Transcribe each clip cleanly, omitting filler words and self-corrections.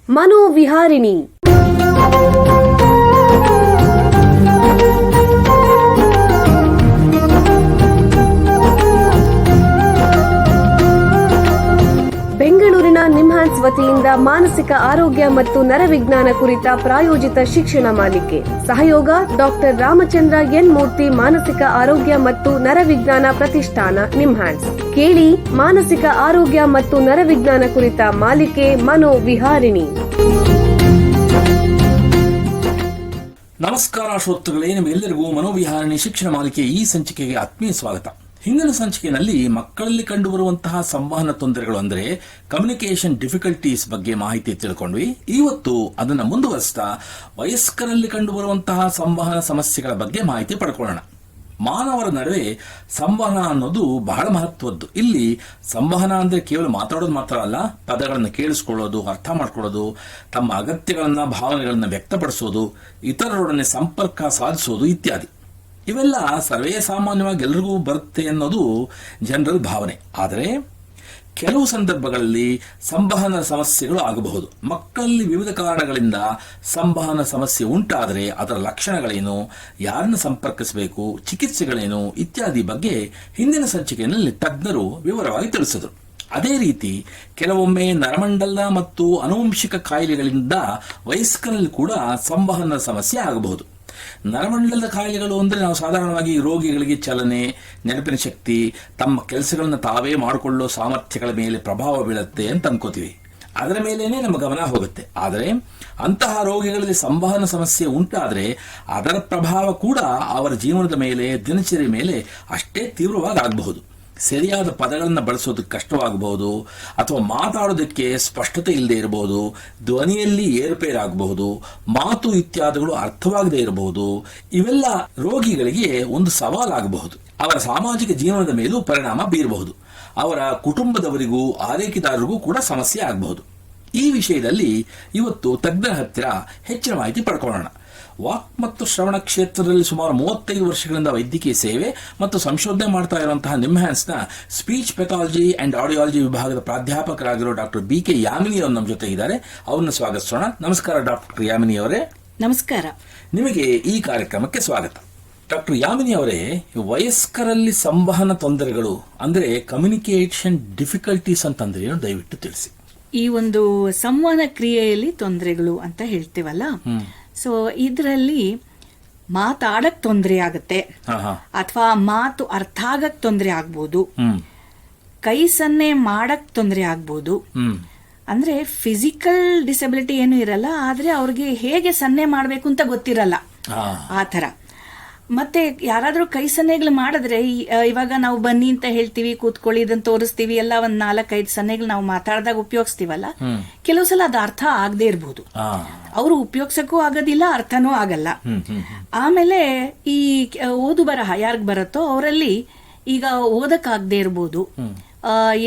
ಮನೋವಿಹಾರಿಣಿ. ಬೆಂಗಳೂರಿನ ನಿಮ್ಹಾನ್ಸ್ ವತಿಯಿಂದ ಮಾನಸಿಕ ಆರೋಗ್ಯ ಮತ್ತು ನರವಿಜ್ಞಾನ ಕುರಿತ ಪ್ರಾಯೋಜಿತ ಶಿಕ್ಷಣ ಮಾಲಿಕೆ. ಸಹಯೋಗ ಡಾಕ್ಟರ್ ರಾಮಚಂದ್ರ ಎನ್ ಮೂರ್ತಿ, ಮಾನಸಿಕ ಆರೋಗ್ಯ ಮತ್ತು ನರವಿಜ್ಞಾನ ಪ್ರತಿಷ್ಠಾನ, ನಿಮ್ಹಾನ್ಸ್. ಕೇಳಿ ಮಾನಸಿಕ ಆರೋಗ್ಯ ಮತ್ತು ನರವಿಜ್ಞಾನ ಕುರಿತ ಮಾಲಿಕೆ ಮನೋವಿಹಾರಿಣಿ. ನಮಸ್ಕಾರ ಶ್ರೋತೃಗಳೇ, ನಿಮಗೆಲ್ಲರಿಗೂ ಮನೋವಿಹಾರಿಣಿ ಶಿಕ್ಷಣ ಮಾಲಿಕೆ ಈ ಸಂಚಿಕೆಗೆ ಆತ್ಮೀಯ ಸ್ವಾಗತ. ಹಿಂದಿನ ಸಂಚಿಕೆಯಲ್ಲಿ ಮಕ್ಕಳಲ್ಲಿ ಕಂಡುಬರುವಂತಹ ಸಂವಹನ ತೊಂದರೆಗಳು ಅಂದರೆ ಕಮ್ಯುನಿಕೇಷನ್ ಡಿಫಿಕಲ್ಟೀಸ್ ಬಗ್ಗೆ ಮಾಹಿತಿ ತಿಳ್ಕೊಂಡ್ವಿ. ಇವತ್ತು ಅದನ್ನು ಮುಂದುವರಿಸ್ತಾ ವಯಸ್ಕರಲ್ಲಿ ಕಂಡುಬರುವಂತಹ ಸಂವಹನ ಸಮಸ್ಯೆಗಳ ಬಗ್ಗೆ ಮಾಹಿತಿ ಪಡ್ಕೊಳ್ಳೋಣ. ಮಾನವರ ನಡುವೆ ಸಂವಹನ ಅನ್ನೋದು ಬಹಳ ಮಹತ್ವದ್ದು. ಇಲ್ಲಿ ಸಂವಹನ ಅಂದ್ರೆ ಕೇವಲ ಮಾತಾಡೋದು ಮಾತ್ರ ಅಲ್ಲ, ಪದಗಳನ್ನು ಕೇಳಿಸ್ಕೊಳ್ಳೋದು, ಅರ್ಥ ಮಾಡ್ಕೊಳ್ಳೋದು, ತಮ್ಮ ಅಗತ್ಯಗಳನ್ನ ಭಾವನೆಗಳನ್ನ ವ್ಯಕ್ತಪಡಿಸೋದು, ಇತರರೊಡನೆ ಸಂಪರ್ಕ ಸಾಧಿಸೋದು ಇತ್ಯಾದಿ. ಇವೆಲ್ಲ ಸರ್ವೇ ಸಾಮಾನ್ಯವಾಗಿ ಎಲ್ರಿಗೂ ಬರುತ್ತೆ ಅನ್ನೋದು ಜನರಲ್ ಭಾವನೆ. ಆದರೆ ಕೆಲವು ಸಂದರ್ಭಗಳಲ್ಲಿ ಸಂವಹನ ಸಮಸ್ಯೆಗಳು ಆಗಬಹುದು. ಮಕ್ಕಳಲ್ಲಿ ವಿವಿಧ ಕಾರಣಗಳಿಂದ ಸಂವಹನ ಸಮಸ್ಯೆ ಉಂಟಾದರೆ ಅದರ ಲಕ್ಷಣಗಳೇನು, ಯಾರನ್ನು ಸಂಪರ್ಕಿಸಬೇಕು, ಚಿಕಿತ್ಸೆಗಳೇನು ಇತ್ಯಾದಿ ಬಗ್ಗೆ ಹಿಂದಿನ ಸಂಚಿಕೆಯಲ್ಲಿ ತಜ್ಞರು ವಿವರವಾಗಿ ತಿಳಿಸಿದರು. ಅದೇ ರೀತಿ ಕೆಲವೊಮ್ಮೆ ನರಮಂಡಲ ಮತ್ತು ಆನುವಂಶಿಕ ಕಾಯಿಲೆಗಳಿಂದ ವಯಸ್ಕರಲ್ಲಿ ಕೂಡ ಸಂವಹನ ಸಮಸ್ಯೆ ಆಗಬಹುದು. ನರಮಂಡಲದ ಕಾಯಿಲೆಗಳು ಅಂದರೆ ನಾವು ಸಾಧಾರಣವಾಗಿ ರೋಗಿಗಳಿಗೆ ಚಲನೆ, ನೆನಪಿನ ಶಕ್ತಿ, ತಮ್ಮ ಕೆಲಸಗಳನ್ನು ತಾವೇ ಮಾಡಿಕೊಳ್ಳೋ ಸಾಮರ್ಥ್ಯಗಳ ಮೇಲೆ ಪ್ರಭಾವ ಬೀಳುತ್ತೆ ಅಂತ ಅನ್ಕೋತೀವಿ. ಅದರ ಮೇಲೇನೆ ನಮ್ಮ ಗಮನ ಹೋಗುತ್ತೆ. ಆದರೆ ಅಂತಹ ರೋಗಿಗಳಲ್ಲಿ ಸಂವಹನ ಸಮಸ್ಯೆ ಉಂಟಾದರೆ ಅದರ ಪ್ರಭಾವ ಕೂಡ ಅವರ ಜೀವನದ ಮೇಲೆ, ದಿನಚರಿ ಮೇಲೆ ಅಷ್ಟೇ ತೀವ್ರವಾಗಿ ಆಗಬಹುದು. ಸರಿಯಾದ ಪದಗಳನ್ನು ಬಳಸೋದಕ್ಕೆ ಕಷ್ಟವಾಗಬಹುದು, ಅಥವಾ ಮಾತಾಡೋದಕ್ಕೆ ಸ್ಪಷ್ಟತೆ ಇಲ್ಲದೆ ಇರಬಹುದು, ಧ್ವನಿಯಲ್ಲಿ ಏರುಪೇರಾಗಬಹುದು, ಮಾತು ಇತ್ಯಾದಿಗಳು ಅರ್ಥವಾಗದೇ ಇರಬಹುದು. ಇವೆಲ್ಲ ರೋಗಿಗಳಿಗೆ ಒಂದು ಸವಾಲಾಗಬಹುದು. ಅವರ ಸಾಮಾಜಿಕ ಜೀವನದ ಮೇಲೂ ಪರಿಣಾಮ ಬೀರಬಹುದು. ಅವರ ಕುಟುಂಬದವರಿಗೂ ಆರೈಕೆದಾರರಿಗೂ ಕೂಡ ಸಮಸ್ಯೆ ಆಗಬಹುದು. ಈ ವಿಷಯದಲ್ಲಿ ಇವತ್ತು ತಜ್ಞರ ಹತ್ತಿರ ಹೆಚ್ಚಿನ ಮಾಹಿತಿ ಪಡ್ಕೊಳ್ಳೋಣ. ವಾಕ್ ಮತ್ತು ಶ್ರವಣ ಕ್ಷೇತ್ರದಲ್ಲಿ ಸುಮಾರು 35 ವರ್ಷಗಳಿಂದ ವೈದ್ಯಕೀಯ ಸೇವೆ ಮತ್ತು ಸಂಶೋಧನೆ ಮಾಡ್ತಾ ಇರುವಂತಹ ನಿಮ್ಹಾನ್ಸ್ನ ಸ್ಪೀಚ್ ಪೆಥಾಲಜಿ ಅಂಡ್ ಆಡಿಯಾಲಜಿ ವಿಭಾಗದ ಪ್ರಾಧ್ಯಾಪಕರಾಗಿರೋ ಡಾಕ್ಟರ್ BK ಯಾಮಿನಿ ಅವರು ನಮ್ಮ ಜೊತೆ ಇದ್ದಾರೆ. ಅವರನ್ನು ಸ್ವಾಗತಿಸೋಣ. ನಮಸ್ಕಾರ ಡಾಕ್ಟರ್ ಯಾಮಿನಿ ಅವರೇ. ನಮಸ್ಕಾರ. ನಿಮಗೆ ಈ ಕಾರ್ಯಕ್ರಮಕ್ಕೆ ಸ್ವಾಗತ. ಡಾಕ್ಟರ್ ಯಾಮಿನಿ ಅವರೇ, ವಯಸ್ಕರಲ್ಲಿ ಸಂವಹನ ತೊಂದರೆಗಳು ಅಂದ್ರೆ ಕಮ್ಯುನಿಕೇಷನ್ ಡಿಫಿಕಲ್ಟೀಸ್ ಅಂತಂದ್ರೆ ಏನು, ದಯವಿಟ್ಟು ತಿಳಿಸಿ. ಈ ಒಂದು ಸಂವಹನ ಕ್ರಿಯೆಯಲ್ಲಿ ತೊಂದರೆಗಳು ಅಂತ ಹೇಳ್ತೀವಲ್ಲ, ಸೊ ಇದರಲ್ಲಿ ಮಾತಾಡಕ್ ತೊಂದರೆ ಆಗತ್ತೆ, ಅಥವಾ ಮಾತು ಅರ್ಥ ಆಗಕ್ ತೊಂದರೆ ಆಗ್ಬೋದು, ಕೈ ಸನ್ನೆ ಮಾಡಕ್ ತೊಂದರೆ ಆಗ್ಬೋದು. ಅಂದ್ರೆ ಫಿಸಿಕಲ್ ಡಿಸಬಿಲಿಟಿ ಏನು ಇರಲ್ಲ, ಆದ್ರೆ ಅವ್ರಿಗೆ ಹೇಗೆ ಸನ್ನೆ ಮಾಡ್ಬೇಕು ಅಂತ ಗೊತ್ತಿರಲ್ಲ, ಆ ತರ. ಮತ್ತೆ ಯಾರಾದ್ರೂ ಕೈ ಸನ್ನೆಗಳು ಮಾಡಿದ್ರೆ, ಇವಾಗ ನಾವು ಬನ್ನಿ ಅಂತ ಹೇಳ್ತೀವಿ, ಕೂತ್ಕೊಳ್ಳಿ ಇದನ್ನ ತೋರಿಸ್ತೀವಿ, ಎಲ್ಲ ಒಂದ್ 4-5 ಸನ್ನೆಗಳು ನಾವು ಮಾತಾಡಿದಾಗ ಉಪಯೋಗಿಸ್ತೀವಲ್ಲ, ಕೆಲವು ಸಲ ಅದು ಅರ್ಥ ಆಗದೆ ಇರ್ಬೋದು. ಅವರು ಉಪಯೋಗಿಸಕ್ಕೂ ಆಗೋದಿಲ್ಲ, ಅರ್ಥನೂ ಆಗಲ್ಲ. ಆಮೇಲೆ ಈ ಓದು ಬರಹ ಯಾರಿಗ್ ಬರುತ್ತೋ ಅವರಲ್ಲಿ ಈಗ ಓದಕ್ ಆಗದೆ ಇರ್ಬೋದು,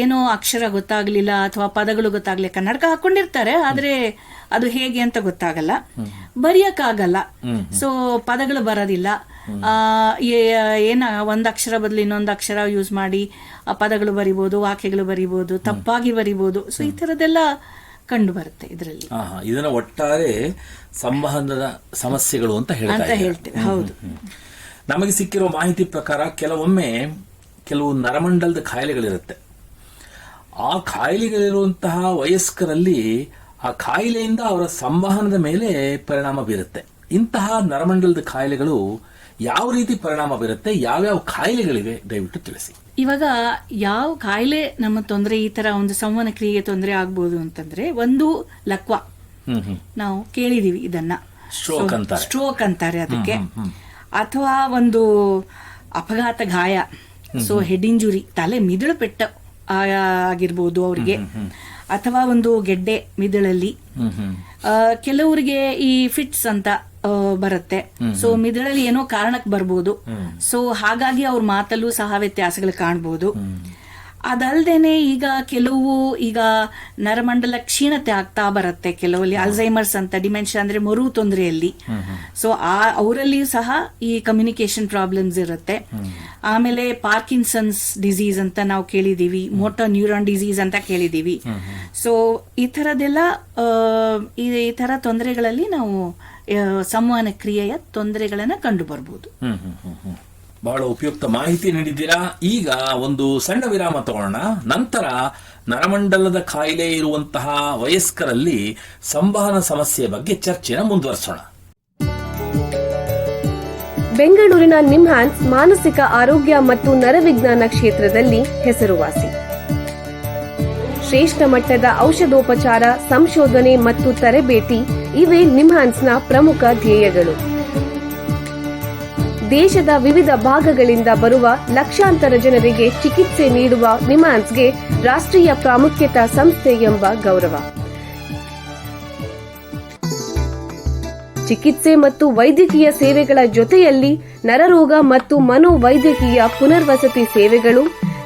ಏನೋ ಅಕ್ಷರ ಗೊತ್ತಾಗ್ಲಿಲ್ಲ ಅಥವಾ ಪದಗಳು ಗೊತ್ತಾಗ್ಲಿಲ್ಲ. ಕನ್ನಡಕ ಹಾಕೊಂಡಿರ್ತಾರೆ, ಆದ್ರೆ ಅದು ಹೇಗೆ ಅಂತ ಗೊತ್ತಾಗಲ್ಲ, ಬರೆಯಕ್ಕಾಗಲ್ಲ, ಸೊ ಪದಗಳು ಬರೋದಿಲ್ಲ. ಏನ ಒಂದ್ ಅಕ್ಷರ ಬದಲು ಇನ್ನೊಂದು ಅಕ್ಷರ ಯೂಸ್ ಮಾಡಿ ಪದಗಳು ಬರಿಬಹುದು, ವಾಕ್ಯಗಳು ಬರಿಬಹುದು, ತಪ್ಪಾಗಿ ಬರಿಬಹುದು. ಸೊ ಈ ತರದೆಲ್ಲ ಕಂಡು ಬರುತ್ತೆ ಇದರಲ್ಲಿ. ಇದನ್ನ ಒಟ್ಟಾರೆ ಸಂವಹನದ ಸಮಸ್ಯೆಗಳು ಅಂತ ಹೇಳ್ತೇವೆ. ಹೌದು. ನಮಗೆ ಸಿಕ್ಕಿರೋ ಮಾಹಿತಿ ಪ್ರಕಾರ ಕೆಲವೊಮ್ಮೆ ಕೆಲವು ನರಮಂಡಲದ ಕಾಯಿಲೆಗಳಿರುತ್ತೆ. ಆ ಕಾಯಿಲೆಗಳಿರುವಂತಹ ವಯಸ್ಕರಲ್ಲಿ ಆ ಕಾಯಿಲೆಯಿಂದ ಅವರ ಸಂವಹನದ ಮೇಲೆ ಪರಿಣಾಮ ಬೀರುತ್ತೆ. ಇಂತಹ ನರಮಂಡಲದ ಕಾಯಿಲೆಗಳು ಯಾವ ರೀತಿ ಪರಿಣಾಮ ಬೀರುತ್ತೆ, ಯಾವ್ಯಾವ ಕಾಯಿಲೆಗಳಿವೆ, ದಯವಿಟ್ಟು ತಿಳಿಸಿ. ಇವಾಗ ಯಾವ ಕಾಯಿಲೆ ನಮ್ಮ ತೊಂದರೆ, ಈ ತರ ಒಂದು ಸಂವಹನ ಕ್ರಿಯೆಗೆ ತೊಂದರೆ ಆಗ್ಬೋದು ಅಂತಂದ್ರೆ, ಒಂದು ಲಕ್ವ, ನಾವು ಕೇಳಿದೀವಿ ಇದನ್ನ, ಸ್ಟ್ರೋಕ್ ಅಂತಾರೆ ಅದಕ್ಕೆ. ಅಥವಾ ಒಂದು ಅಪಘಾತ ಗಾಯ, ಸೊ ಹೆಡ್ ಇಂಜುರಿ, ತಲೆ ಮಿದುಳು ಪೆಟ್ಟ ಆಗಿರ್ಬೋದು ಅವ್ರಿಗೆ, ಅಥವಾ ಒಂದು ಗೆಡ್ಡೆ ಮಿದುಳಲ್ಲಿ. ಕೆಲವರಿಗೆ ಈ ಫಿಟ್ಸ್ ಅಂತ ಬರುತ್ತೆ, ಸೊ ಮಿದುಳಲ್ಲಿ ಏನೋ ಕಾರಣಕ್ಕೆ ಬರ್ಬೋದು, ಸೊ ಹಾಗಾಗಿ ಅವ್ರ ಮಾತಲ್ಲೂ ಸಹ ವ್ಯತ್ಯಾಸಗಳು ಕಾಣ್ಬೋದು. ಅದಲ್ದೇನೆ ಈಗ ಕೆಲವು ಈಗ ನರಮಂಡಲ ಕ್ಷೀಣತೆ ಆಗ್ತಾ ಬರುತ್ತೆ, ಕೆಲವಲ್ಲಿ ಅಲ್ಝೈಮರ್ಸ್ ಅಂತ ಡಿಮೆನ್ಷಿಯಾ ಅಂದ್ರೆ ಮರು ತೊಂದರೆಯಲ್ಲಿ. ಸೊ ಅವರಲ್ಲಿ ಸಹ ಈ ಕಮ್ಯುನಿಕೇಶನ್ ಪ್ರಾಬ್ಲಮ್ಸ್ ಇರುತ್ತೆ. ಆಮೇಲೆ ಪಾರ್ಕಿನ್ಸನ್ಸ್ ಡಿಸೀಸ್ ಅಂತ ನಾವು ಕೇಳಿದೀವಿ, ಮೋಟರ್ ನ್ಯೂರಾನ್ ಡಿಸೀಸ್ ಅಂತ ಕೇಳಿದೀವಿ. ಸೊ ಈ ತರದೆಲ್ಲ ಈ ತರ ತೊಂದರೆಗಳಲ್ಲಿ ನಾವು ಸಂವಹನ ಕ್ರಿಯೆಯ ತೊಂದರೆಗಳನ್ನ ಕಂಡು ಬರ್ಬೋದು. ಬಹಳ ಉಪಯುಕ್ತ ಮಾಹಿತಿ ನೀಡಿದ್ದೀರಾ. ಈಗ ಒಂದು ಸಣ್ಣ ವಿರಾಮ ತಗೊಳ್ಳೋಣ. ನಂತರ ನರಮಂಡಲದ ಕಾಯಿಲೆ ಇರುವಂತಹ ವಯಸ್ಕರಲ್ಲಿ ಸಂವಹನ ಸಮಸ್ಯೆ ಬಗ್ಗೆ ಚರ್ಚೆನ ಮುಂದುವರಿಸೋಣ. ಬೆಂಗಳೂರಿನ ನಿಮ್ಹಾನ್ಸ್ ಮಾನಸಿಕ ಆರೋಗ್ಯ ಮತ್ತು ನರವಿಜ್ಞಾನ ಕ್ಷೇತ್ರದಲ್ಲಿ ಹೆಸರುವಾಸಿ. ಶ್ರೇಷ್ಠ ಮಟ್ಟದ ಔಷಧೋಪಚಾರ, ಸಂಶೋಧನೆ ಮತ್ತು ತರಬೇತಿ ಇವೇ ನಿಮ್ಹಾನ್ಸ್ನ ಪ್ರಮುಖ ಧ್ಯೇಯಗಳು. ದೇಶದ ವಿವಿಧ ಭಾಗಗಳಿಂದ ಬರುವ ಲಕ್ಷಾಂತರ ಜನರಿಗೆ ಚಿಕಿತ್ಸೆ ನೀಡುವ ನಿಮ್ಹಾನ್ಸ್ಗೆ ರಾಷ್ಟ್ರೀಯ ಪ್ರಾಮುಖ್ಯತಾ ಸಂಸ್ಥೆ ಎಂಬ ಗೌರವ. ಚಿಕಿತ್ಸೆ ಮತ್ತು ವೈದ್ಯಕೀಯ ಸೇವೆಗಳ ಜೊತೆಯಲ್ಲಿ ನರರೋಗ ಮತ್ತು ಮನೋವೈದ್ಯಕೀಯ ಪುನರ್ವಸತಿ ಸೇವೆಗಳು,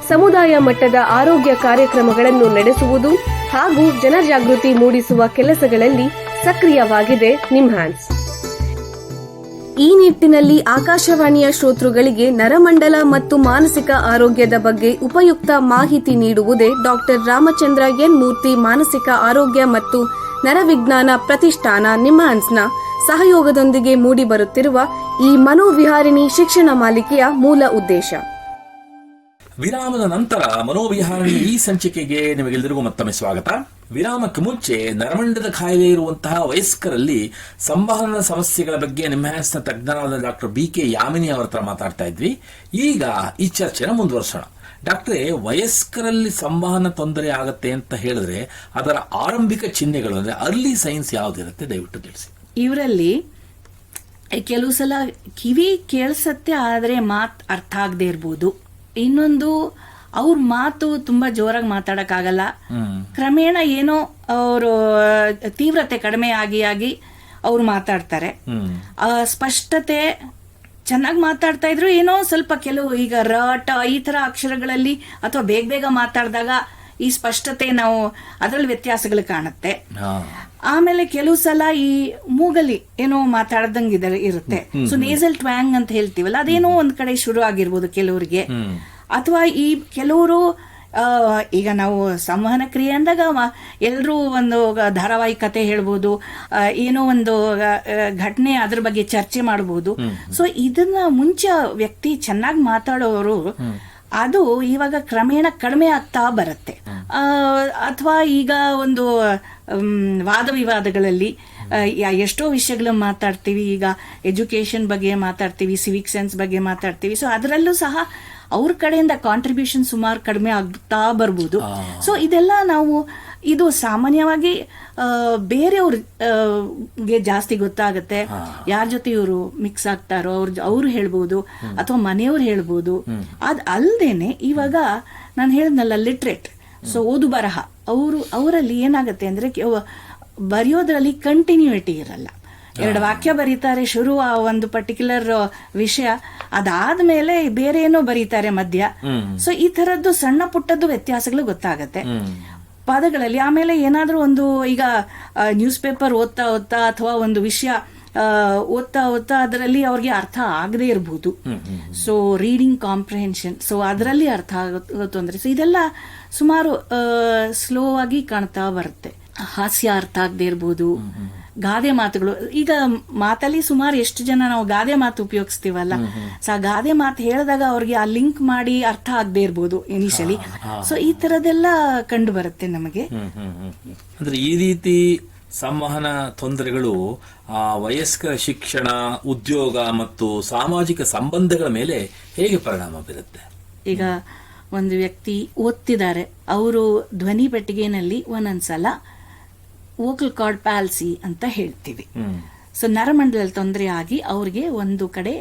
ಸಮುದಾಯ ಮಟ್ಟದ ಆರೋಗ್ಯ ಕಾರ್ಯಕ್ರಮಗಳನ್ನು ನಡೆಸುವುದು ಹಾಗೂ ಜನಜಾಗೃತಿ ಮೂಡಿಸುವ ಕೆಲಸಗಳಲ್ಲಿ ಸಕ್ರಿಯವಾಗಿದೆ ನಿಮ್ಹಾನ್ಸ್. ಈ ನಿಟ್ಟಿನಲ್ಲಿ ಆಕಾಶವಾಣಿಯ ಶ್ರೋತೃಗಳಿಗೆ ನರಮಂಡಲ ಮತ್ತು ಮಾನಸಿಕ ಆರೋಗ್ಯದ ಬಗ್ಗೆ ಉಪಯುಕ್ತ ಮಾಹಿತಿ ನೀಡುವುದೇ ಡಾಕ್ಟರ್ ರಾಮಚಂದ್ರ ಎನ್ ಮೂರ್ತಿ ಮಾನಸಿಕ ಆರೋಗ್ಯ ಮತ್ತು ನರವಿಜ್ಞಾನ ಪ್ರತಿಷ್ಠಾನ ನಿಮ್ಹಾನ್ಸ್ನ ಸಹಯೋಗದೊಂದಿಗೆ ಮೂಡಿಬರುತ್ತಿರುವ ಈ ಮನೋವಿಹಾರಿಣಿ ಶಿಕ್ಷಣ ಮಾಲಿಕೆಯ ಮೂಲ ಉದ್ದೇಶ. ವಿರಾಮದ ನಂತರ ಮನೋವಿಹಾರಣಿ ಈ ಸಂಚಿಕೆಗೆ ನಿಮಗೆಲ್ಲರಿಗೂ ಮತ್ತೊಮ್ಮೆ ಸ್ವಾಗತ. ವಿರಾಮಕ್ಕೆ ಮುಂಚೆ ನರಮಂಡಲದ ಕಾಯಿಲೆ ಇರುವಂತಹ ವಯಸ್ಕರಲ್ಲಿ ಸಂವಹನ ಸಮಸ್ಯೆಗಳ ಬಗ್ಗೆ ನಿಮ್ಹಾನ್ಸ್ನ ತಜ್ಞರಾದ ಡಾಕ್ಟರ್ BK ಯಾಮಿನಿ ಅವರ ಹತ್ರ ಮಾತಾಡ್ತಾ ಇದ್ವಿ. ಈಗ ಈ ಚರ್ಚೆನ ಮುಂದುವರಿಸೋಣ. ಡಾಕ್ಟ್ರೇ, ವಯಸ್ಕರಲ್ಲಿ ಸಂವಹನ ತೊಂದರೆ ಆಗತ್ತೆ ಅಂತ ಹೇಳಿದ್ರೆ ಅದರ ಆರಂಭಿಕ ಚಿಹ್ನೆಗಳು ಅಂದ್ರೆ ಅರ್ಲಿ ಸೈನ್ಸ್ ಯಾವ್ದಿರುತ್ತೆ, ದಯವಿಟ್ಟು ತಿಳಿಸಿ. ಇವರಲ್ಲಿ ಕೆಲವು ಸಲ ಕಿವಿ ಕೇಳಿಸತ್ತೆ, ಆದ್ರೆ ಮಾತು ಅರ್ಥ ಆಗದೆ ಇರ್ಬೋದು. ಇನ್ನೊಂದು, ಅವ್ರ ಮಾತು ತುಂಬಾ ಜೋರಾಗಿ ಮಾತಾಡಕ್ಕಾಗಲ್ಲ. ಕ್ರಮೇಣ ಏನೋ ಅವರು ತೀವ್ರತೆ ಕಡಿಮೆ ಆಗಿ ಅವ್ರು ಮಾತಾಡ್ತಾರೆ. ಸ್ಪಷ್ಟತೆ ಚೆನ್ನಾಗಿ ಮಾತಾಡ್ತಾ ಇದ್ರು, ಏನೋ ಸ್ವಲ್ಪ ಕೆಲವು ಈಗ ರಟ ಈ ತರ ಅಕ್ಷರಗಳಲ್ಲಿ ಅಥವಾ ಬೇಗ ಮಾತಾಡಿದಾಗ ಈ ಸ್ಪಷ್ಟತೆ ನಾವು ಅದರಲ್ಲಿ ವ್ಯತ್ಯಾಸಗಳು ಕಾಣುತ್ತೆ. ಆಮೇಲೆ ಕೆಲವು ಸಲ ಈ ಮೂಗಲಿ ಏನೋ ಮಾತಾಡ್ದಂಗೆ ಇರುತ್ತೆ. ಸೊ ನೇಸಲ್ ಟ್ವಾಂಗ್ ಅಂತ ಹೇಳ್ತೀವಲ್ಲ, ಅದೇನೋ ಒಂದ್ ಕಡೆ ಶುರು ಆಗಿರ್ಬೋದು ಕೆಲವರಿಗೆ. ಅಥವಾ ಈ ಕೆಲವರು ಈಗ ನಾವು ಸಂವಹನ ಕ್ರಿಯೆ ಅಂದಾಗ ಎಲ್ಲರೂ ಒಂದು ಧಾರಾವಾಹಿ ಕತೆ ಹೇಳ್ಬೋದು, ಏನೋ ಒಂದು ಘಟನೆ ಅದ್ರ ಬಗ್ಗೆ ಚರ್ಚೆ ಮಾಡಬಹುದು. ಸೊ ಇದನ್ನ ಮುಂಚೆ ವ್ಯಕ್ತಿ ಚೆನ್ನಾಗಿ ಮಾತಾಡೋರು ಅದು ಇವಾಗ ಕ್ರಮೇಣ ಕಡಿಮೆ ಆಗ್ತಾ ಬರುತ್ತೆ. ಅಥವಾ ಈಗ ಒಂದು ವಾದ ವಿವಾದಗಳಲ್ಲಿ ಎಷ್ಟೋ ವಿಷಯಗಳು ಮಾತಾಡ್ತೀವಿ. ಈಗ ಎಜುಕೇಶನ್ ಬಗ್ಗೆ ಮಾತಾಡ್ತೀವಿ, ಸಿವಿಕ್ ಸೆನ್ಸ್ ಬಗ್ಗೆ ಮಾತಾಡ್ತೀವಿ. ಸೊ ಅದರಲ್ಲೂ ಸಹ ಅವ್ರ ಕಡೆಯಿಂದ ಕಾಂಟ್ರಿಬ್ಯೂಷನ್ ಸುಮಾರು ಕಡಿಮೆ ಆಗ್ತಾ ಬರ್ಬೋದು. ಸೊ ಇದೆಲ್ಲ ನಾವು ಇದು ಸಾಮಾನ್ಯವಾಗಿ ಬೇರೆಯವ್ರಿಗೆ ಜಾಸ್ತಿ ಗೊತ್ತಾಗತ್ತೆ, ಯಾರ ಜೊತೆ ಇವರು ಮಿಕ್ಸ್ ಆಗ್ತಾರೋ ಅವ್ರು ಹೇಳ್ಬೋದು ಅಥವಾ ಮನೆಯವ್ರು ಹೇಳ್ಬೋದು. ಅದ್ ಅಲ್ದೇನೆ ಇವಾಗ ನಾನು ಹೇಳಿದ್ನಲ್ಲ ಲಿಟ್ರೇಟ್, ಸೊ ಓದು ಬರಹ, ಅವರಲ್ಲಿ ಏನಾಗತ್ತೆ ಅಂದ್ರೆ ಬರೆಯೋದ್ರಲ್ಲಿ ಕಂಟಿನ್ಯೂಟಿ ಇರಲ್ಲ. 2 ವಾಕ್ಯ ಬರೀತಾರೆ ಶುರು ಆ ಒಂದು ಪರ್ಟಿಕ್ಯುಲರ್ ವಿಷಯ, ಅದಾದ್ಮೇಲೆ ಬೇರೆ ಏನೋ ಬರೀತಾರೆ ಮಧ್ಯ. ಸೊ ಈ ತರದ್ದು ಸಣ್ಣ ಪುಟ್ಟದ್ದು ವ್ಯತ್ಯಾಸಗಳು ಗೊತ್ತಾಗತ್ತೆ ಪದಗಳಲ್ಲಿ. ಆಮೇಲೆ ಏನಾದ್ರೂ ಒಂದು ಈಗ ನ್ಯೂಸ್ ಪೇಪರ್ ಓದ್ತಾ ಅಥವಾ ಒಂದು ವಿಷಯ ಓದ್ತಾ ಅದರಲ್ಲಿ ಅವ್ರಿಗೆ ಅರ್ಥ ಆಗದೆ ಇರಬಹುದು. ಸೊ ರೀಡಿಂಗ್ ಕಾಂಪ್ರಿಹೆನ್ಷನ್, ಸೊ ಅದರಲ್ಲಿ ಅರ್ಥ ಆಗೋ ತೊಂದರೆ. ಸೊ ಇದೆಲ್ಲ ಸುಮಾರು ಸ್ಲೋ ಆಗಿ ಕಾಣ್ತಾ ಬರುತ್ತೆ. ಹಾಸ್ಯ ಅರ್ಥ ಆಗದೆ ಇರ್ಬೋದು, ಗಾದೆ ಮಾತುಗಳು. ಈಗ ಮಾತಲ್ಲಿ ಸುಮಾರು ಎಷ್ಟು ಜನ ನಾವು ಗಾದೆ ಮಾತು ಉಪಯೋಗಿಸ್ತೀವಲ್ಲ, ಸೊ ಆ ಗಾದೆ ಮಾತು ಹೇಳಿದಾಗ ಅವ್ರಿಗೆ ಆ ಲಿಂಕ್ ಮಾಡಿ ಅರ್ಥ ಆಗದೆ ಇರ್ಬೋದು ಇನಿಷಿಯಲಿ. ಸೊ ಈ ತರದೆಲ್ಲ ಕಂಡು ಬರುತ್ತೆ ನಮಗೆ. ಅಂದ್ರೆ ಈ ರೀತಿ ಸಂವಹನ ತೊಂದರೆಗಳು ವಯಸ್ಕರ ಶಿಕ್ಷಣ, ಉದ್ಯೋಗ ಮತ್ತು ಸಾಮಾಜಿಕ ಸಂಬಂಧಗಳ ಮೇಲೆ ಹೇಗೆ ಪರಿಣಾಮ ಬೀರುತ್ತೆ? ಈಗ ಒಂದು ವ್ಯಕ್ತಿ ಓದ್ತಿದ್ದಾರೆ, ಅವರು ಧ್ವನಿ ಪೆಟ್ಟಿಗೆನಲ್ಲಿ ಒಂದೊಂದ್ಸಲ ವೋಕಲ್ ಕಾರ್ಡ್ ಪ್ಯಾಲ್ಸಿ ಅಂತ ಹೇಳ್ತೀವಿ. ಸೊ ನರಮಂಡಲದಲ್ಲಿ ತೊಂದರೆ ಆಗಿ ಅವ್ರಿಗೆ ಒಂದು ಕಡೆ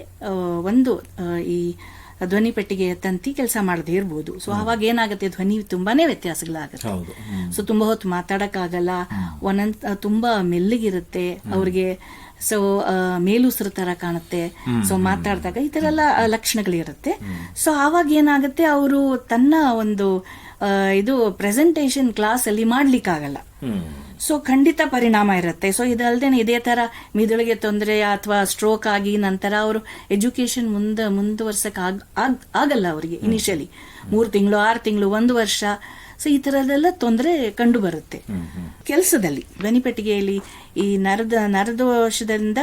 ಈ ಧ್ವನಿ ಪೆಟ್ಟಿಗೆಯ ತಂತಿ ಕೆಲಸ ಮಾಡದೇ ಇರ್ಬೋದು. ಸೊ ಅವಾಗ ಏನಾಗುತ್ತೆ, ಧ್ವನಿ ತುಂಬಾನೇ ವ್ಯತ್ಯಾಸಗಳಾಗುತ್ತೆ. ಸೊ ತುಂಬಾ ಹೊತ್ತು ಮಾತಾಡಕ್ಕಾಗಲ್ಲ, ಒಂದೊಂದ್ ತುಂಬಾ ಮೆಲ್ಲಿಗಿರುತ್ತೆ ಅವ್ರಿಗೆ. ಸೊ ಮೇಲುಸಿರು ತರ ಕಾಣುತ್ತೆ. ಸೊ ಮಾತಾಡಿದಾಗ ಈ ತರ ಎಲ್ಲ ಲಕ್ಷಣಗಳಿರುತ್ತೆ. ಸೊ ಆವಾಗ ಏನಾಗುತ್ತೆ, ಅವರು ತನ್ನ ಒಂದು ಇದು ಪ್ರೆಸೆಂಟೇಷನ್ ಕ್ಲಾಸ್ ಅಲ್ಲಿ ಮಾಡ್ಲಿಕ್ಕಾಗಲ್ಲ. ಸೊ ಖಂಡಿತ ಪರಿಣಾಮ ಇರುತ್ತೆ. ಸೊ ಇದಲ್ದೇ ಇದೇ ತರ ಮಿದುಳಿಗೆ ತೊಂದರೆ ಅಥವಾ ಸ್ಟ್ರೋಕ್ ಆಗಿ ನಂತರ ಅವರು ಎಜುಕೇಶನ್ ಮುಂದುವರ್ಸಕ್ ಆಗಲ್ಲ ಅವರಿಗೆ. ಇನಿಷಿಯಲಿ 3 ತಿಂಗಳು 6 ತಿಂಗಳು 1 ವರ್ಷ, ಸೊ ಈ ತರದೆಲ್ಲ ತೊಂದರೆ ಕಂಡು ಬರುತ್ತೆ. ಕೆಲಸದಲ್ಲಿ ಧ್ವನಿಪೆಟ್ಟಿಗೆಯಲ್ಲಿ ಈ ನರದೋಷದಿಂದ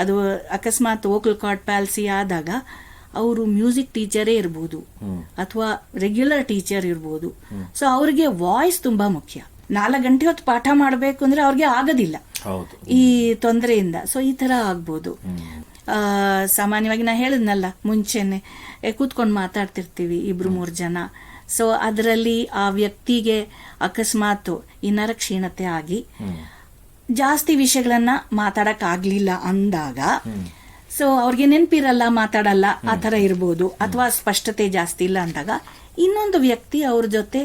ಅದು ಅಕಸ್ಮಾತ್ ವೋಕಲ್ ಕಾರ್ಡ್ ಪ್ಯಾಲ್ಸಿ ಆದಾಗ ಅವರು ಮ್ಯೂಸಿಕ್ ಟೀಚರೇ ಇರ್ಬೋದು ಅಥವಾ ರೆಗ್ಯುಲರ್ ಟೀಚರ್ ಇರ್ಬೋದು. ಸೊ ಅವ್ರಿಗೆ ವಾಯ್ಸ್ ತುಂಬಾ ಮುಖ್ಯ. 4 ಗಂಟೆ ಹೊತ್ತು ಪಾಠ ಮಾಡಬೇಕು ಅಂದ್ರೆ ಅವ್ರಿಗೆ ಆಗೋದಿಲ್ಲ ಈ ತೊಂದರೆಯಿಂದ. ಸೊ ಈ ತರ ಆಗ್ಬೋದು. ಸಾಮಾನ್ಯವಾಗಿ ನಾ ಹೇಳಿದ್ನಲ್ಲ ಮುಂಚೆನೆ, ಕೂತ್ಕೊಂಡು ಮಾತಾಡ್ತಿರ್ತೀವಿ 2-3 ಜನ. ಸೊ ಅದರಲ್ಲಿ ಆ ವ್ಯಕ್ತಿಗೆ ಅಕಸ್ಮಾತ್ ಈ ನರ ಕ್ಷೀಣತೆ ಆಗಿ ಜಾಸ್ತಿ ವಿಷಯಗಳನ್ನ ಮಾತಾಡಕ್ ಆಗ್ಲಿಲ್ಲ ಅಂದಾಗ, ಸೊ ಅವ್ರಿಗೆ ನೆನಪಿರಲ್ಲ, ಮಾತಾಡಲ್ಲ, ಆ ತರ ಇರ್ಬೋದು. ಅಥವಾ ಸ್ಪಷ್ಟತೆ ಜಾಸ್ತಿ ಇಲ್ಲ ಅಂದಾಗ ಇನ್ನೊಂದು ವ್ಯಕ್ತಿ ಅವ್ರ ಜೊತೆ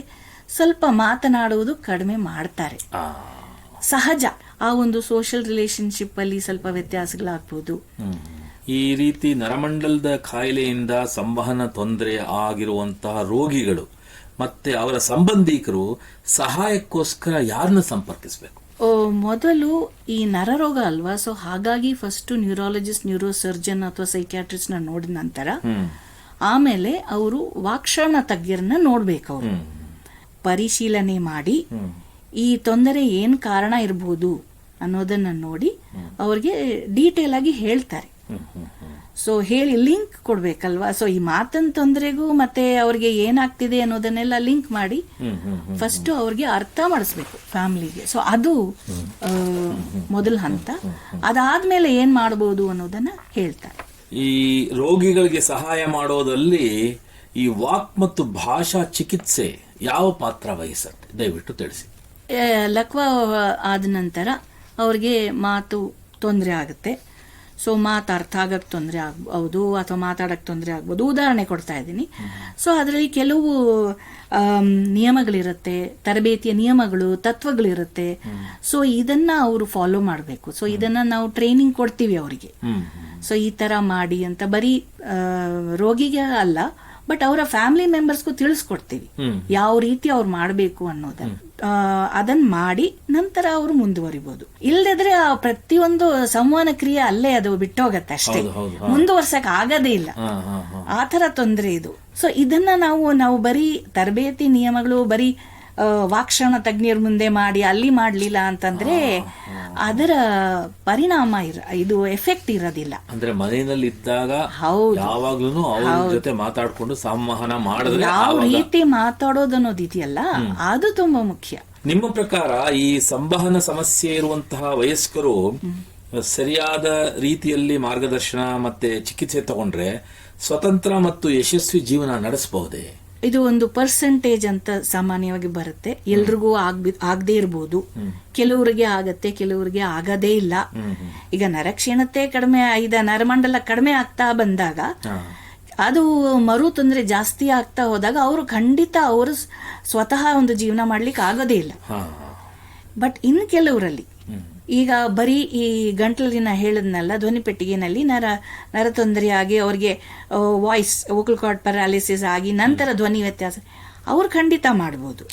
ಸ್ವಲ್ಪ ಮಾತನಾಡುವುದು ಕಡಿಮೆ ಮಾಡ್ತಾರೆ. ಸಹಜ. ಆ ಒಂದು ಸೋಷಿಯಲ್ ರಿಲೇಶನ್ಶಿಪ್ ಅಲ್ಲಿ ಸ್ವಲ್ಪ ವ್ಯತ್ಯಾಸಗಳಾಗ್ಬೋದು. ಈ ರೀತಿ ನರಮಂಡಲದ ಕಾಯಿಲೆಯಿಂದ ಸಂವಹನ ತೊಂದರೆ ಆಗಿರುವಂತಹ ರೋಗಿಗಳು ಮತ್ತೆ ಅವರ ಸಂಬಂಧಿಕರು ಸಹಾಯಕ್ಕೋಸ್ಕರ ಯಾರನ್ನ ಸಂಪರ್ಕಿಸಬೇಕು? ಮೊದಲು ಈ ನರರೋಗ ಅಲ್ವಾ, ಸೊ ಹಾಗಾಗಿ ಫಸ್ಟ್ ನ್ಯೂರಾಲಜಿಸ್ಟ್, ನ್ಯೂರೋಸರ್ಜನ್ ಅಥವಾ ಸೈಕ್ಯಾಟ್ರಿಸ್ಟ್ ನ ನೋಡಿದ ನಂತರ ಆಮೇಲೆ ಅವರು ವಾಕ್ಶ್ರವಣ ತಜ್ಞರನ್ನ ನೋಡ್ಬೇಕು. ಅವರು ಪರಿಶೀಲನೆ ಮಾಡಿ ಈ ತೊಂದರೆ ಏನ್ ಕಾರಣ ಇರಬಹುದು ಅನ್ನೋದನ್ನ ನೋಡಿ ಅವ್ರಿಗೆ ಡೀಟೇಲ್ ಆಗಿ ಹೇಳ್ತಾರೆ. ಸೊ ಹೇಳಿ ಲಿಂಕ್ ಕೊಡ್ಬೇಕಲ್ವಾ. ಸೊ ಈ ಮಾತನ್ ತೊಂದರೆಗೂ ಮತ್ತೆ ಅವ್ರಿಗೆ ಏನಾಗ್ತಿದೆ ಅನ್ನೋದನ್ನೆಲ್ಲ ಲಿಂಕ್ ಮಾಡಿ ಫಸ್ಟ್ ಅವ್ರಿಗೆ ಅರ್ಥ ಮಾಡಿಸ್ಬೇಕು ಫ್ಯಾಮಿಲಿಗೆ. ಸೊ ಅದು ಮೊದಲ ಹಂತ. ಅದಾದ್ಮೇಲೆ ಏನ್ ಮಾಡಬಹುದು ಅನ್ನೋದನ್ನ ಹೇಳ್ತಾರೆ. ಈ ರೋಗಿಗಳಿಗೆ ಸಹಾಯ ಮಾಡೋದಲ್ಲಿ ಈ ವಾಕ್ ಮತ್ತು ಭಾಷಾ ಚಿಕಿತ್ಸೆ ಯಾವ ಪಾತ್ರ ವಹಿಸುತ್ತೆ, ದಯವಿಟ್ಟು ತಿಳಿಸಿ. ಲಕ್ವಾ ಆದ ನಂತರ ಅವ್ರಿಗೆ ಮಾತು ತೊಂದರೆ ಆಗುತ್ತೆ. ಸೊ ಮಾತು ಅರ್ಥ ಆಗಕ್ಕೆ ತೊಂದರೆ ಆಗ್ಬಹುದು ಅಥವಾ ಮಾತಾಡಕ್ಕೆ ತೊಂದರೆ ಆಗ್ಬೋದು. ಉದಾಹರಣೆ ಕೊಡ್ತಾ ಇದ್ದೀನಿ. ಸೊ ಅದರಲ್ಲಿ ಕೆಲವು ನಿಯಮಗಳಿರುತ್ತೆ, ತರಬೇತಿಯ ನಿಯಮಗಳು, ತತ್ವಗಳಿರುತ್ತೆ. ಸೊ ಇದನ್ನ ಅವರು ಫಾಲೋ ಮಾಡಬೇಕು. ಸೊ ಇದನ್ನ ನಾವು ಟ್ರೈನಿಂಗ್ ಕೊಡ್ತೀವಿ ಅವರಿಗೆ. ಸೊ ಈ ತರ ಮಾಡಿ ಅಂತ ಬರೀ ರೋಗಿಗೆ ಅಲ್ಲ, ಬಟ್ ಅವರ ಫ್ಯಾಮಿಲಿ ಮೆಂಬರ್ಸ್ಗೂ ತಿಳಿಸ್ಕೊಡ್ತೀವಿ ಯಾವ ರೀತಿ ಅವ್ರು ಮಾಡಬೇಕು ಅನ್ನೋದನ್ನ. ಅದನ್ನ ಮಾಡಿ ನಂತರ ಅವರು ಮುಂದುವರಿಬಹುದು. ಇಲ್ಲದಿದ್ರೆ ಪ್ರತಿಯೊಂದು ಸಂವಹನ ಕ್ರಿಯೆ ಅಲ್ಲೇ ಅದು ಬಿಟ್ಟೋಗತ್ತೆ ಅಷ್ಟೇ, ಮುಂದುವರ್ಸಕ್ ಆಗದೇ ಇಲ್ಲ. ಆ ತರ ತೊಂದರೆ ಇದು. ಸೊ ಇದನ್ನ ನಾವು ಬರೀ ತರಬೇತಿ ನಿಯಮಗಳು ಬರೀ ವಾಕ್ಶ್ರವಣ ತಜ್ಞರ ಮುಂದೆ ಮಾಡಿ ಅಲ್ಲಿ ಮಾಡ್ಲಿಲ್ಲ ಅಂತಂದ್ರೆ ಅದರ ಪರಿಣಾಮ ಇದು ಎಫೆಕ್ಟ್ ಇರೋದಿಲ್ಲ. ಅಂದ್ರೆ ಮನೆಯಲ್ಲಿ ಇದ್ದಾಗ ಯಾವಾಗ್ಲೂ ಅವ್ರ ಜೊತೆ ಮಾತಾಡ್ಕೊಂಡು ಸಂವಹನ ಮಾಡಿದ್ರೆ ಯಾವ ರೀತಿ ಮಾತಾಡೋದು ಅನ್ನೋದು ಇದೆಯಲ್ಲ, ಅದು ತುಂಬಾ ಮುಖ್ಯ. ನಿಮ್ಮ ಪ್ರಕಾರ ಈ ಸಂವಹನ ಸಮಸ್ಯೆ ಇರುವಂತಹ ವಯಸ್ಕರು ಸರಿಯಾದ ರೀತಿಯಲ್ಲಿ ಮಾರ್ಗದರ್ಶನ ಮತ್ತೆ ಚಿಕಿತ್ಸೆ ತಗೊಂಡ್ರೆ ಸ್ವತಂತ್ರ ಮತ್ತು ಯಶಸ್ವಿ ಜೀವನ ನಡೆಸಬಹುದೇ? ಇದು ಒಂದು ಪರ್ಸೆಂಟೇಜ್ ಅಂತ ಸಾಮಾನ್ಯವಾಗಿ ಬರುತ್ತೆ. ಎಲ್ರಿಗೂ ಆಗದೆ ಇರಬಹುದು, ಕೆಲವರಿಗೆ ಆಗತ್ತೆ, ಕೆಲವರಿಗೆ ಆಗದೇ ಇಲ್ಲ. ಈಗ ನರಕ್ಷೀಣತೆ ಕಡಿಮೆ, ನರಮಂಡಲ ಕಡಿಮೆ ಆಗ್ತಾ ಬಂದಾಗ ಅದು ಮರು ತೊಂದರೆ ಜಾಸ್ತಿ ಆಗ್ತಾ ಹೋದಾಗ ಅವರು ಖಂಡಿತ ಅವರು ಸ್ವತಃ ಒಂದು ಜೀವನ ಮಾಡ್ಲಿಕ್ಕೆ ಆಗೋದೇ ಇಲ್ಲ. ಬಟ್ ಇನ್ನು ಕೆಲವರಲ್ಲಿ ಈಗ ಬರೀ ಈ ಗಂಟಲಿನ ಹೇಳದ್ನಲ್ಲ, ಧ್ವನಿಪೆಟ್ಟಿಗೆನಲ್ಲಿ ನರ ತೊಂದರೆ ಆಗಿ ಅವ್ರಿಗೆ ವಾಯ್ಸ್ ವೋಕಲ್ ಕಾರ್ಡ್ ಪ್ಯಾರಾಲಿಸಿಸ್ ಆಗಿ ನಂತರ ಧ್ವನಿ ವ್ಯತ್ಯಾಸ ಅವ್ರು ಖಂಡಿತ ಮಾಡ್ಬೋದು.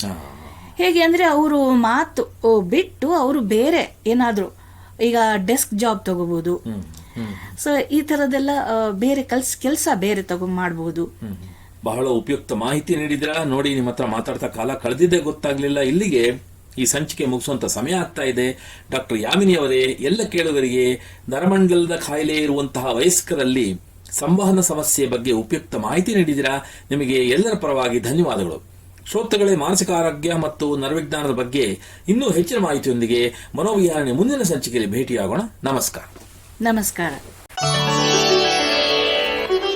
ಹೇಗೆ ಅಂದ್ರೆ ಅವರು ಮಾತು ಬಿಟ್ಟು ಅವರು ಬೇರೆ ಏನಾದ್ರು ಈಗ ಡೆಸ್ಕ್ ಜಾಬ್ ತಗೋಬಹುದು. ಸೊ ಈ ತರದೆಲ್ಲ ಬೇರೆ ಕೆಲಸ ಬೇರೆ ಮಾಡ್ಬೋದು. ಬಹಳ ಉಪಯುಕ್ತ ಮಾಹಿತಿ ನೀಡಿದ್ರ. ನೋಡಿ, ನಿಮ್ಮ ಹತ್ರ ಮಾತಾಡ್ತಾ ಕಾಲ ಕಳೆದಿದ್ದೇ ಗೊತ್ತಾಗ್ಲಿಲ್ಲ. ಇಲ್ಲಿಗೆ ಈ ಸಂಚಿಕೆ ಮುಗಿಸುವಂತ ಸಮಯ ಆಗ್ತಾ ಇದೆ. ಡಾಕ್ಟರ್ ಯಾಮಿನಿ ಅವರೇ, ಎಲ್ಲ ಕೇಳುಗರಿಗೆ ನರಮಂಡಲದ ಕಾಯಿಲೆ ಇರುವಂತಹ ವಯಸ್ಕರಲ್ಲಿ ಸಂವಹನ ಸಮಸ್ಯೆ ಬಗ್ಗೆ ಉಪಯುಕ್ತ ಮಾಹಿತಿ ನೀಡಿದಿರಾ. ನಿಮಗೆ ಎಲ್ಲರ ಪರವಾಗಿ ಧನ್ಯವಾದಗಳು. ಶ್ರೋತೃಗಳೇ, ಮಾನಸಿಕ ಆರೋಗ್ಯ ಮತ್ತು ನರವಿಜ್ಞಾನದ ಬಗ್ಗೆ ಇನ್ನೂ ಹೆಚ್ಚಿನ ಮಾಹಿತಿಯೊಂದಿಗೆ ಮನೋವಿಹಾರಣೆ ಮುಂದಿನ ಸಂಚಿಕೆಯಲ್ಲಿ ಭೇಟಿಯಾಗೋಣ. ನಮಸ್ಕಾರ. ನಮಸ್ಕಾರ.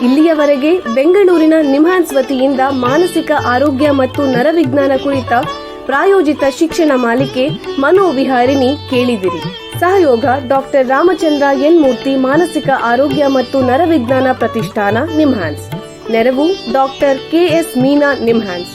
ಇಲ್ಲಿಯವರೆಗೆ ಬೆಂಗಳೂರಿನ ನಿಮ್ಹಾನ್ಸ್ ವತಿಯಿಂದ ಮಾನಸಿಕ ಆರೋಗ್ಯ ಮತ್ತು ನರವಿಜ್ಞಾನ ಕುರಿತ ಪ್ರಾಯೋಜಿತ ಶಿಕ್ಷಣ ಮಾಲಿಕೆ ಮನೋವಿಹಾರಿಣಿ ಕೇಳಿದಿರಿ. ಸಹಯೋಗ ಡಾಕ್ಟರ್ ರಾಮಚಂದ್ರ ಎನ್ ಮೂರ್ತಿ, ಮಾನಸಿಕ ಆರೋಗ್ಯ ಮತ್ತು ನರವಿಜ್ಞಾನ ಪ್ರತಿಷ್ಠಾನ, ನಿಮ್ಹಾನ್ಸ್. ನೆರವು ಡಾಕ್ಟರ್ KS ಮೀನಾ, ನಿಮ್ಹಾನ್ಸ್.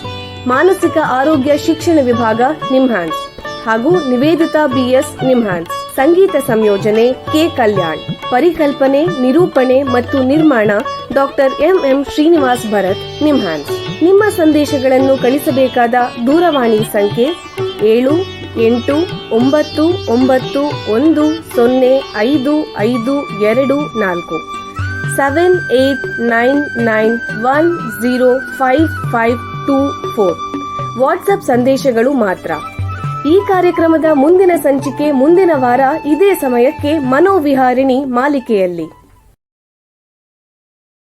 ಮಾನಸಿಕ ಆರೋಗ್ಯ ಶಿಕ್ಷಣ ವಿಭಾಗ, ನಿಮ್ಹಾನ್ಸ್. ಹಾಗೂ ನಿವೇದಿತಾ BS, ನಿಮ್ಹಾನ್ಸ್. ಸಂಗೀತ ಸಂಯೋಜನೆ K. ಕಲ್ಯಾಣ್. ಪರಿಕಲ್ಪನೆ, ನಿರೂಪಣೆ ಮತ್ತು ನಿರ್ಮಾಣ ಡಾಕ್ಟರ್ ಎಂ ಶ್ರೀನಿವಾಸ್ ಭರತ್ ನಿಮ್ಹಾನ್ಸ್. ನಿಮ್ಮ ಸಂದೇಶಗಳನ್ನು ಕಳಿಸಬೇಕಾದ ದೂರವಾಣಿ ಸಂಖ್ಯೆ 7891105524 7899105524. ವಾಟ್ಸ್ಆಪ್ ಸಂದೇಶಗಳು ಮಾತ್ರ. ಈ ಕಾರ್ಯಕ್ರಮದ ಮುಂದಿನ ಸಂಚಿಕೆ ಮುಂದಿನ ವಾರ ಇದೇ ಸಮಯಕ್ಕೆ ಮನೋವಿಹಾರಿಣಿ ಮಾಲಿಕೆಯಲ್ಲಿ.